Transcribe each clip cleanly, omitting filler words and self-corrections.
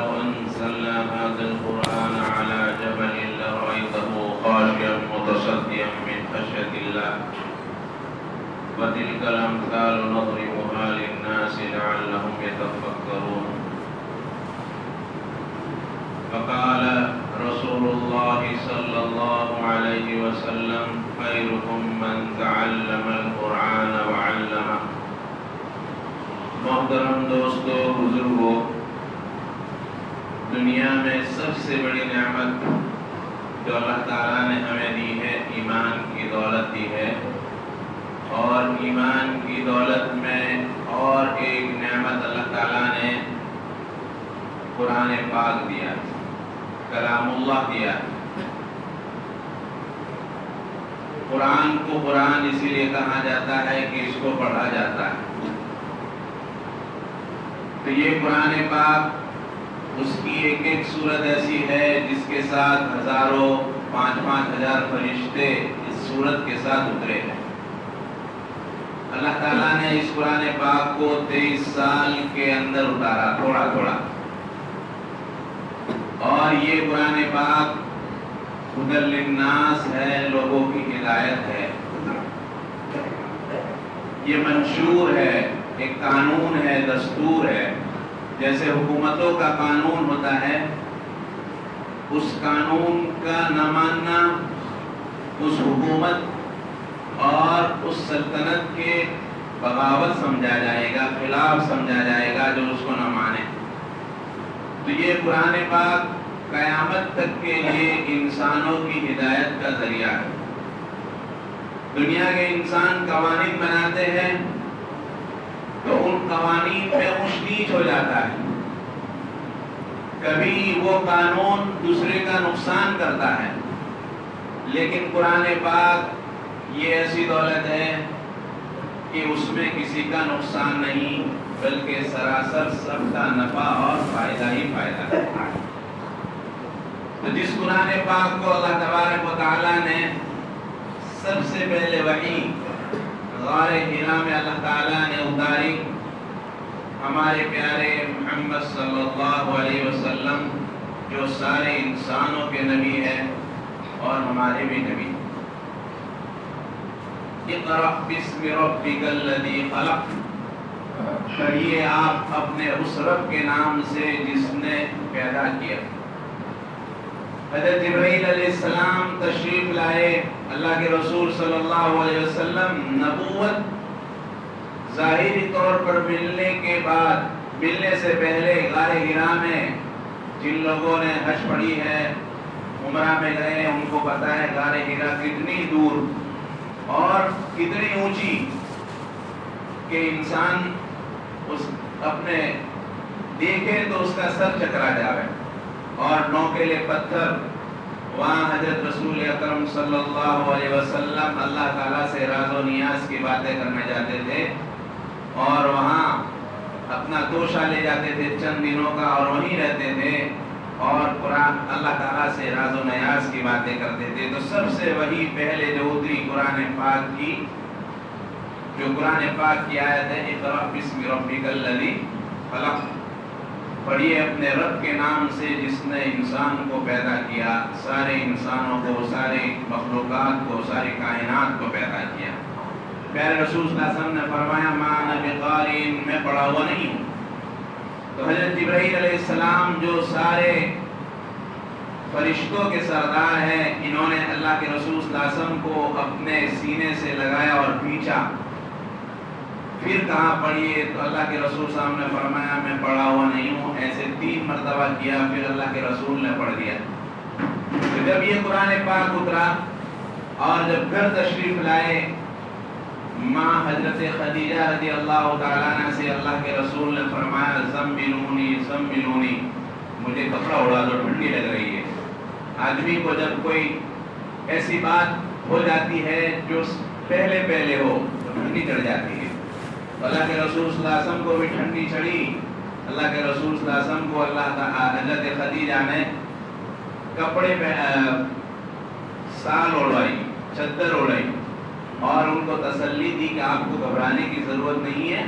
لو أنزلنا هذا القرآن على جبل لرأيته خاشعا متصدعا من خشية الله وتلك الأمثال نضربها للناس لعلهم يتفكرون. فقال رسول الله صلی اللہ علیہ وسلم خیرکم من تعلم القرآن وعلمہ. محترم دوستو، بزرگوں، دنیا میں سب سے بڑی نعمت جو اللہ تعالیٰ نے ہمیں دی ہے ایمان کی دولت دی ہے، اور ایمان کی دولت میں اور ایک نعمت اللہ تعالیٰ نے قرآن پاک دیا، کلام اللہ دیا. قرآن کو قرآن اسی لیے کہا جاتا ہے کہ اس کو پڑھا جاتا ہے. تو یہ قرآن پاک، اس کی ایک ایک صورت ایسی ہے جس کے ساتھ ہزاروں 5,000 فرشتے اس صورت کے ساتھ اترے ہیں. اللہ تعالیٰ نے اس قرآن پاک کو 23 سال کے اندر اتارا، تھوڑا تھوڑا. اور یہ قرآن پاک ہدی للناس ہے، لوگوں کی ہدایت ہے. یہ منشور ہے، ایک قانون ہے، دستور ہے. جیسے حکومتوں کا قانون ہوتا ہے، اس قانون کا نہ ماننا اس حکومت اور اس سلطنت کے بغاوت سمجھا جائے گا، خلاف سمجھا جائے گا جو اس کو نہ مانے. تو یہ قرآن پاک قیامت تک کے لیے انسانوں کی ہدایت کا ذریعہ ہے. دنیا کے انسان قوانین بناتے ہیں تو ان قوانین میں اونچ نیچ ہو جاتا ہے. کبھی وہ قانون دوسرے کا نقصان کرتا ہے، لیکن قرآن پاک یہ ایسی دولت ہے کہ اس میں کسی کا نقصان نہیں، بلکہ سراسر سب کا نفع اور فائدہ ہی فائدہ ہے. تو جس قرآن پاک کو اللہ تبارک و تعالیٰ نے سب سے پہلے وحی غار حرا میں اللہ تعالیٰ نے اتاری، ہمارے پیارے محمد صلی اللہ علیہ وسلم جو سارے انسانوں کے نبی ہیں اور ہمارے بھی نبی. اقرأ بسم ربک الذی خلق، پڑھیے آپ اپنے اس رب کے نام سے جس نے پیدا کیا. حضرت جبرائیل علیہ السلام تشریف لائے. اللہ کے رسول صلی اللہ علیہ وسلم نبوت ظاہری طور پر ملنے کے بعد، ملنے سے پہلے غار حرا میں جن لوگوں نے حج پڑھی ہے، عمرہ میں گئے، ان کو پتہ ہے غار حرا کتنی دور اور کتنی اونچی کہ انسان اس اپنے دیکھے تو اس کا سر چکرا جاوے. اور نوکیلے پتھر، وہاں حضرت رسول اکرم صلی اللہ علیہ وسلم اللہ تعالیٰ سے راز و نیاز کی باتیں کرنے جاتے تھے، اور وہاں اپنا توشہ لے جاتے تھے چند دنوں کا، اور وہیں رہتے تھے اور قرآن اللہ تعالیٰ سے راز و نیاز کی باتیں کرتے تھے. تو سب سے وہی پہلے جو اتری قرآن پاک کی، جو قرآن پاک کی آیت ہے اقرأ بسم ربک الذی خلق، پڑھیے اپنے رب کے نام سے جس نے انسان کو پیدا کیا، سارے انسانوں کو، سارے مخلوقات کو، ساری کائنات کو پیدا کیا. پیارے رسول صلی اللہ علیہ وسلم نے فرمایا ما انا بقارئ، میں پڑھا ہوا نہیں ہوں. تو حضرت جبرائیل علیہ السلام جو سارے فرشتوں کے سردار ہیں، انہوں نے اللہ کے رسول صلی اللہ علیہ وسلم کو اپنے سینے سے لگایا اور کھینچا. پھر کہاں پڑھیے؟ تو اللہ کے رسول صلی اللہ علیہ وسلم نے فرمایا میں پڑھا ہوا نہیں ہوں. ایسے 3 مرتبہ کیا، پھر اللہ کے رسول نے پڑھ دیا. تو جب یہ قرآن پاک اترا اور جب گھر تشریف لائے، ماں حضرت خدیجہ رضی اللہ تعالیٰ عنہ سے اللہ کے رسول نے فرمایا زملونی زملونی، مجھے کپڑا اڑا دو، ٹھنڈی لگ رہی ہے. آدمی کو جب کوئی ایسی بات ہو جاتی ہے جو پہلے پہلے ہو تو ٹھنڈی چڑھ جاتی ہے. اللہ کے رسول صلی اللہ علیہ وسلم کو بھی ٹھنڈی چڑھی. اللہ کے رسول صلی اللہ علیہ وسلم کو حضرت خدیجہ نے کپڑے پہ سال اڑائی، چادر اڑائی، اور ان کو تسلی دی کہ آپ کو گھبرانے کی ضرورت نہیں ہے،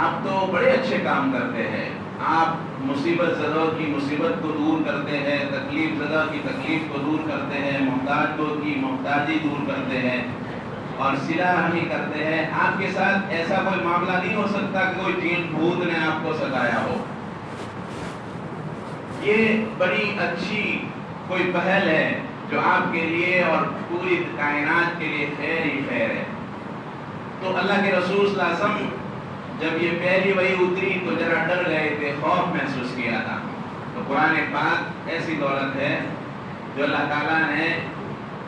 آپ تو بڑے اچھے کام کرتے ہیں، آپ مصیبت زدہ کی مصیبت کو دور کرتے ہیں، تکلیف زدہ کی تکلیف کو دور کرتے ہیں، محتاجوں کی محتاجی دور کرتے ہیں اور صلہ رحمی کرتے ہیں۔ آپ کے ساتھ ایسا کوئی معاملہ نہیں ہو سکتا کہ کوئی جن بھوت نے آپ کو ستایا ہو۔ یہ بڑی اچھی کوئی پہل ہے جو آپ کے لیے اور پوری کائنات کے لیے خیر ہی خیر ہے۔ تو اللہ کے رسول صلی اللہ علیہ وسلم جب یہ پہلی وحی اتری تو ذرا ڈر گئے تھے، خوف محسوس کیا تھا۔ تو قرآن پاک ایسی دولت ہے جو اللہ تعالیٰ نے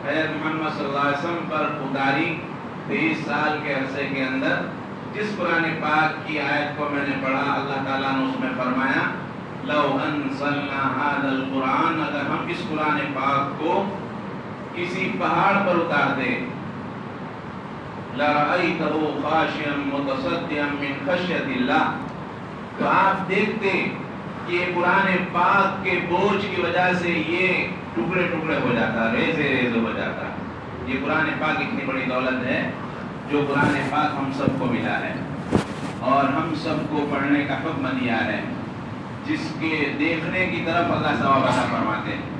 حضرت محمد صلی اللہ علیہ وسلم پر اتاری 23 سال کے عرصے کے اندر۔ جس قرآن پاک کی آیت کو میں نے پڑھا، اللہ تعالیٰ نے اس میں فرمایا لو انزلنا هذا القرآن، اگر ہم اس قرآن پاک کو کسی پہاڑ پر اتار دے، لَرَأَيْتَهُ خَاشِعًا مُتَصَدِّعًا مِنْ خَشْيَةِ اللَّهِ، تو آپ دیکھتے کہ قرآن پاک کے بوجھ کی وجہ سے یہ ٹکڑے ٹکڑے ہو جاتا، ریزے ریزے ہو جاتا۔ یہ قرآن پاک اتنی بڑی دولت ہے جو قرآن پاک ہم سب کو ملا ہے اور ہم سب کو پڑھنے کا حکم دیا ہے، جس کے دیکھنے کی طرف اللہ ثواب عطا فرماتے ہیں،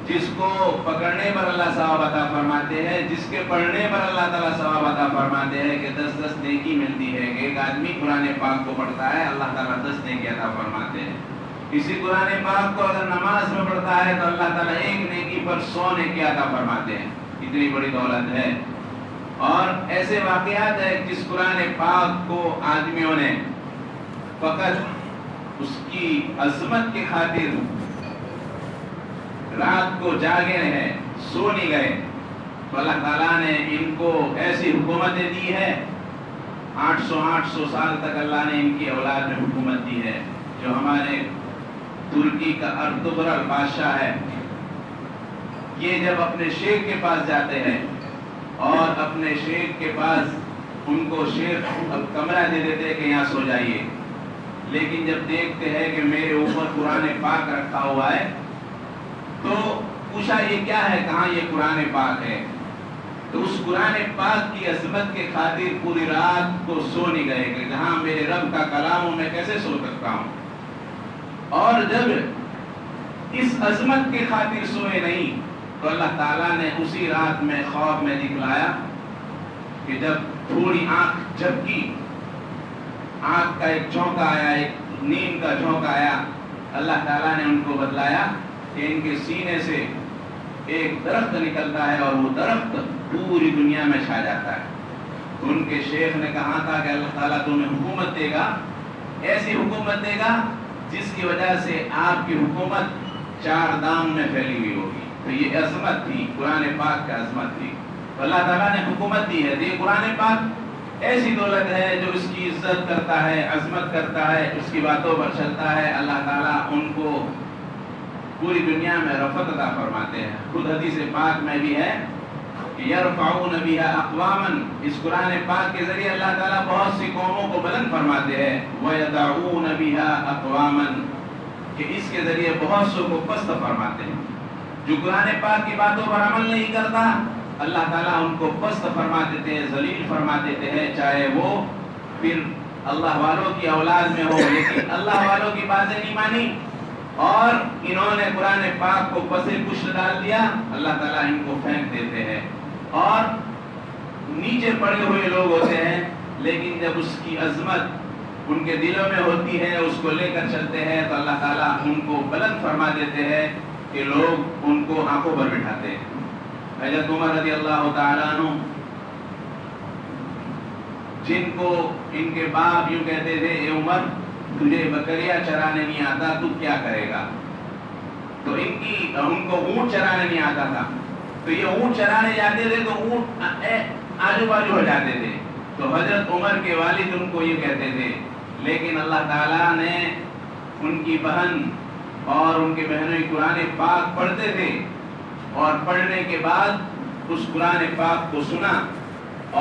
جس کو پکڑنے پر اللہ ثواب عطا فرماتے ہیں، جس کے پڑھنے پر اللہ تعالیٰ ثواب عطا فرماتے ہیں کہ 10 نیکی ملتی ہے کہ ایک آدمی قرآن پاک کو پڑھتا ہے، اللہ تعالیٰ 10 نیکی عطا فرماتے ہیں۔ کسی قرآن پاک کو اگر نماز میں پڑھتا ہے تو اللہ تعالیٰ 1 نیکی پر 100 نیکی عطا فرماتے ہیں۔ اتنی بڑی دولت ہے۔ اور ایسے واقعات ہیں جس قرآن پاک کو آدمیوں نے فقط اس کی عظمت کی خاطر رات کو جاگے رہے، سو نہیں گئے، تو اللہ تعالیٰ نے ان کو ایسی حکومتیں دی ہے، 800 سال تک اللہ نے ان کی اولاد میں حکومت دی ہے۔ جو ہمارے ترکی کا ارطغرل بادشاہ ہے، یہ جب اپنے شیخ کے پاس جاتے ہیں اور اپنے شیخ کے پاس ان کو شیخ اب کمرہ دے دیتے کہ یہاں سو جائیے، لیکن جب دیکھتے ہیں کہ میرے اوپر قرآن پاک رکھا ہوا ہے تو پوچھا یہ کیا ہے، کہاں یہ قرآن پاک ہے؟ تو اس قرآن پاک کی عظمت کے خاطر پوری رات کو سو نہیں گئے کہ جہاں میرے رب کا کلام ہو میں کیسے سو سکتا ہوں۔ اور جب اس عظمت کے خاطر سوئے نہیں تو اللہ تعالیٰ نے اسی رات میں خواب میں دکھلایا کہ جب تھوڑی آنکھ جھپکی، آنکھ کا ایک جھونکا آیا، ایک نیند کا جھونکا آیا، اللہ تعالیٰ نے ان کو بتلایا کہ ان کے سینے سے ایک درخت نکلتا ہے اور وہ درخت پوری دنیا میں چھا جاتا ہے۔ ان کے شیخ نے کہا تھا کہ اللہ تعالیٰ تمہیں حکومت دے گا، ایسی حکومت دے گا جس کی وجہ سے آپ کی حکومت 4 دام میں پھیلی ہوئی ہوگی۔ تو یہ عظمت تھی، قرآن پاک کی عظمت تھی، تو اللہ تعالیٰ نے حکومت دی ہے۔ یہ قرآن پاک ایسی دولت ہے جو اس کی عزت کرتا ہے، عظمت کرتا ہے، اس کی باتوں پر چلتا ہے، اللہ تعالیٰ ان کو پوری دنیا میں رفعت عطا فرماتے ہیں۔ خود حدیث پاک میں بھی ہے کہ یرفعون بها اقواما، اس قرآن پاک کے ذریعے اللہ تعالیٰ بہت سی قوموں کو بلند فرماتے ہیں، ویدعون بها اقواما، کہ اس کے ذریعے بہت سو کو پست فرماتے ہیں۔ جو قرآن پاک کی باتوں پر عمل نہیں کرتا اللہ تعالیٰ ان کو پست فرما دیتے ہیں، ذلیل فرما دیتے ہیں، چاہے وہ پھر اللہ والوں کی اولاد میں ہو، لیکن اللہ والوں کی باتیں نہیں مانی اور انہوں نے قرآن پاک کو پسے پشت ڈال دیا، اللہ تعالیٰ ان کو پھینک دیتے ہیں اور نیچے پڑے ہوئے لوگ ہوتے ہیں، لیکن جب اس کی عظمت ان کے دلوں میں ہوتی ہے، اس کو لے کر چلتے ہیں تو اللہ تعالیٰ ان کو بلند فرما دیتے ہیں کہ لوگ ان کو آنکھوں پر بٹھاتے ہیں۔ حضرت عمر رضی اللہ تعالیٰ عنہ، جن کو ان کے باپ یوں کہتے تھے اے عمر تجھے بکریاں چرانے نہیں آتا تو کیا کرے گا، تو ان کو اونٹ چرانے نہیں آتا تھا، تو یہ اونٹ چرانے جاتے تھے تو اونٹ آجو باجو ہو جاتے تھے، تو حضرت عمر کے والد ان کو یہ کہتے تھے، لیکن اللہ تعالیٰ نے ان کی بہن اور ان کے بہنوں قرآن پاک پڑھتے تھے اور پڑھنے کے بعد اس قرآن پاک کو سنا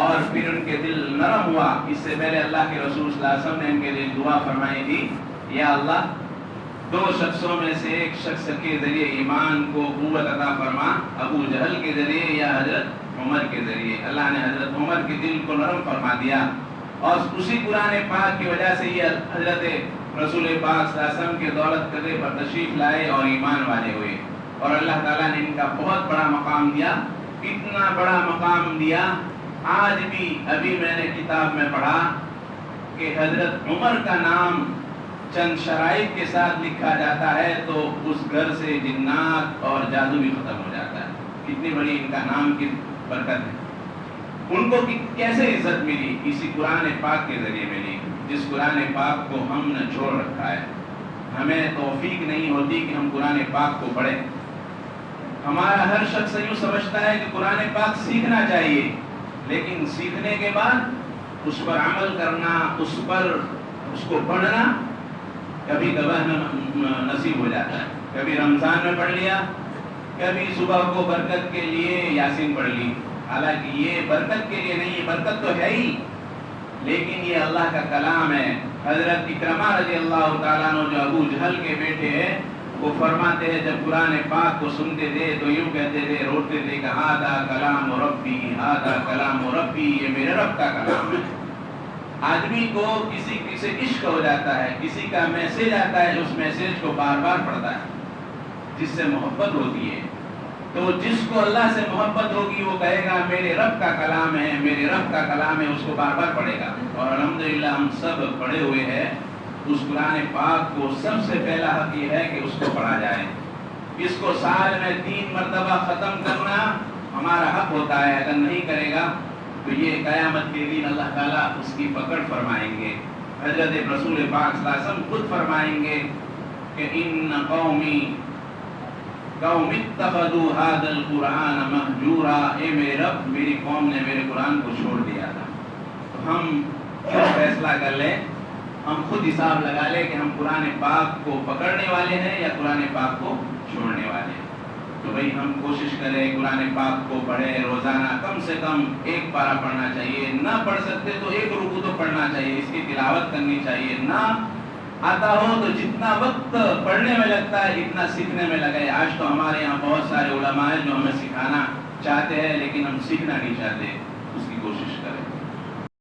اور پھر ان کے دل نرم ہوا۔ اس سے پہلے اللہ کے رسول صلی اللہ علیہ وسلم نے ان کے لیے دعا فرمائی تھی، یا اللہ 2 شخصوں میں سے ایک شخص کے ذریعے ایمان کو قوت عطا فرما، ابو جہل کے ذریعے یا حضرت عمر کے ذریعے۔ اللہ نے حضرت عمر کے دل کو نرم فرما دیا اور اسی قرآن پاک کی وجہ سے یہ حضرت رسول پاک صلی اللہ علیہ وسلم کے دولت قدرے پر تشریف لائے اور ایمان والے ہوئے، اور اللہ تعالیٰ نے ان کا بہت بڑا مقام دیا، اتنا بڑا مقام دیا آج بھی ابھی میں نے کتاب میں پڑھا کہ حضرت عمر کا نام چند شرائط کے ساتھ لکھا جاتا ہے تو اس گھر سے جنات اور جادو بھی ختم ہو جاتا ہے۔ کتنی بڑی ان کا نام کی برکت ہے۔ ان کو کیسے عزت ملی؟ اسی قرآن پاک کے ذریعے ملی، جس قرآن پاک کو ہم نے چھوڑ رکھا ہے۔ ہمیں توفیق نہیں ہوتی کہ ہم قرآن پاک کو پڑھیں۔ ہمارا ہر شخص یوں سمجھتا ہے کہ قرآن پاک سیکھنا چاہیے، لیکن سیکھنے کے بعد اس پر عمل کرنا، اس کو پڑھنا کبھی کبھار نصیب ہو جاتا ہے۔ کبھی رمضان میں پڑھ لیا، کبھی صبح کو برکت کے لیے یاسین پڑھ لی، حالانکہ یہ برکت کے لیے نہیں، برکت تو ہے ہی، لیکن یہ اللہ کا کلام ہے۔ حضرت اکرمہ رضی اللہ تعالیٰ عنہ جو ابو جہل کے بیٹے ہیں، وہ فرماتے ہیں جب قرآن پاک کو سنتے تھے تو یوں کہتے تھے، روتے تھے کہ ہذا کلام ربی، ہذا کلام ربی، یہ میرے رب کا کلام ہے۔ آدمی کو کسی سے عشق ہو جاتا ہے، کسی کا میسج آتا ہے، اس میسج کو بار بار پڑھتا ہے، جس سے محبت ہوتی ہے۔ تو جس کو اللہ سے محبت ہوگی وہ کہے گا میرے رب کا کلام ہے، میرے رب کا کلام ہے، اس کو بار بار پڑھے گا۔ اور الحمدللہ ہم سب پڑھے ہوئے ہیں اس قرآن پاک کو۔ سب سے پہلا حق یہ ہے کہ اس کو پڑھا جائے۔ اس کو سال میں 3 مرتبہ ختم کرنا ہمارا حق ہوتا ہے، اگر نہیں کرے گا تو یہ قیامت کے دن اللہ تعالیٰ اس کی پکڑ فرمائیں گے۔ حضرت رسول پاک صلی اللہ علیہ وسلم خود فرمائیں گے کہ ان قوم اتخذوا هذا القرآن مہجورا، اے میرے رب میری قوم نے میرے قرآن کو چھوڑ دیا تھا۔ تو ہم کیا فیصلہ کر لیں، ہم خود حساب لگا لیں کہ ہم قرآن پاک کو پکڑنے والے ہیں یا قرآن پاک کو چھوڑنے والے ہیں۔ تو بھئی ہم کوشش کریں قرآن پاک کو پڑھیں، روزانہ کم سے کم 1 پارہ پڑھنا چاہیے، نہ پڑھ سکتے تو 1 رکوع تو پڑھنا چاہیے، اس کی تلاوت کرنی چاہیے، نہ آتا ہو تو جتنا وقت پڑھنے میں لگتا ہے اتنا سیکھنے میں لگے۔ آج تو ہمارے یہاں بہت سارے علماء ہیں جو ہمیں سکھانا چاہتے ہیں لیکن ہم سیکھنا نہیں چاہتے، اس کی کوشش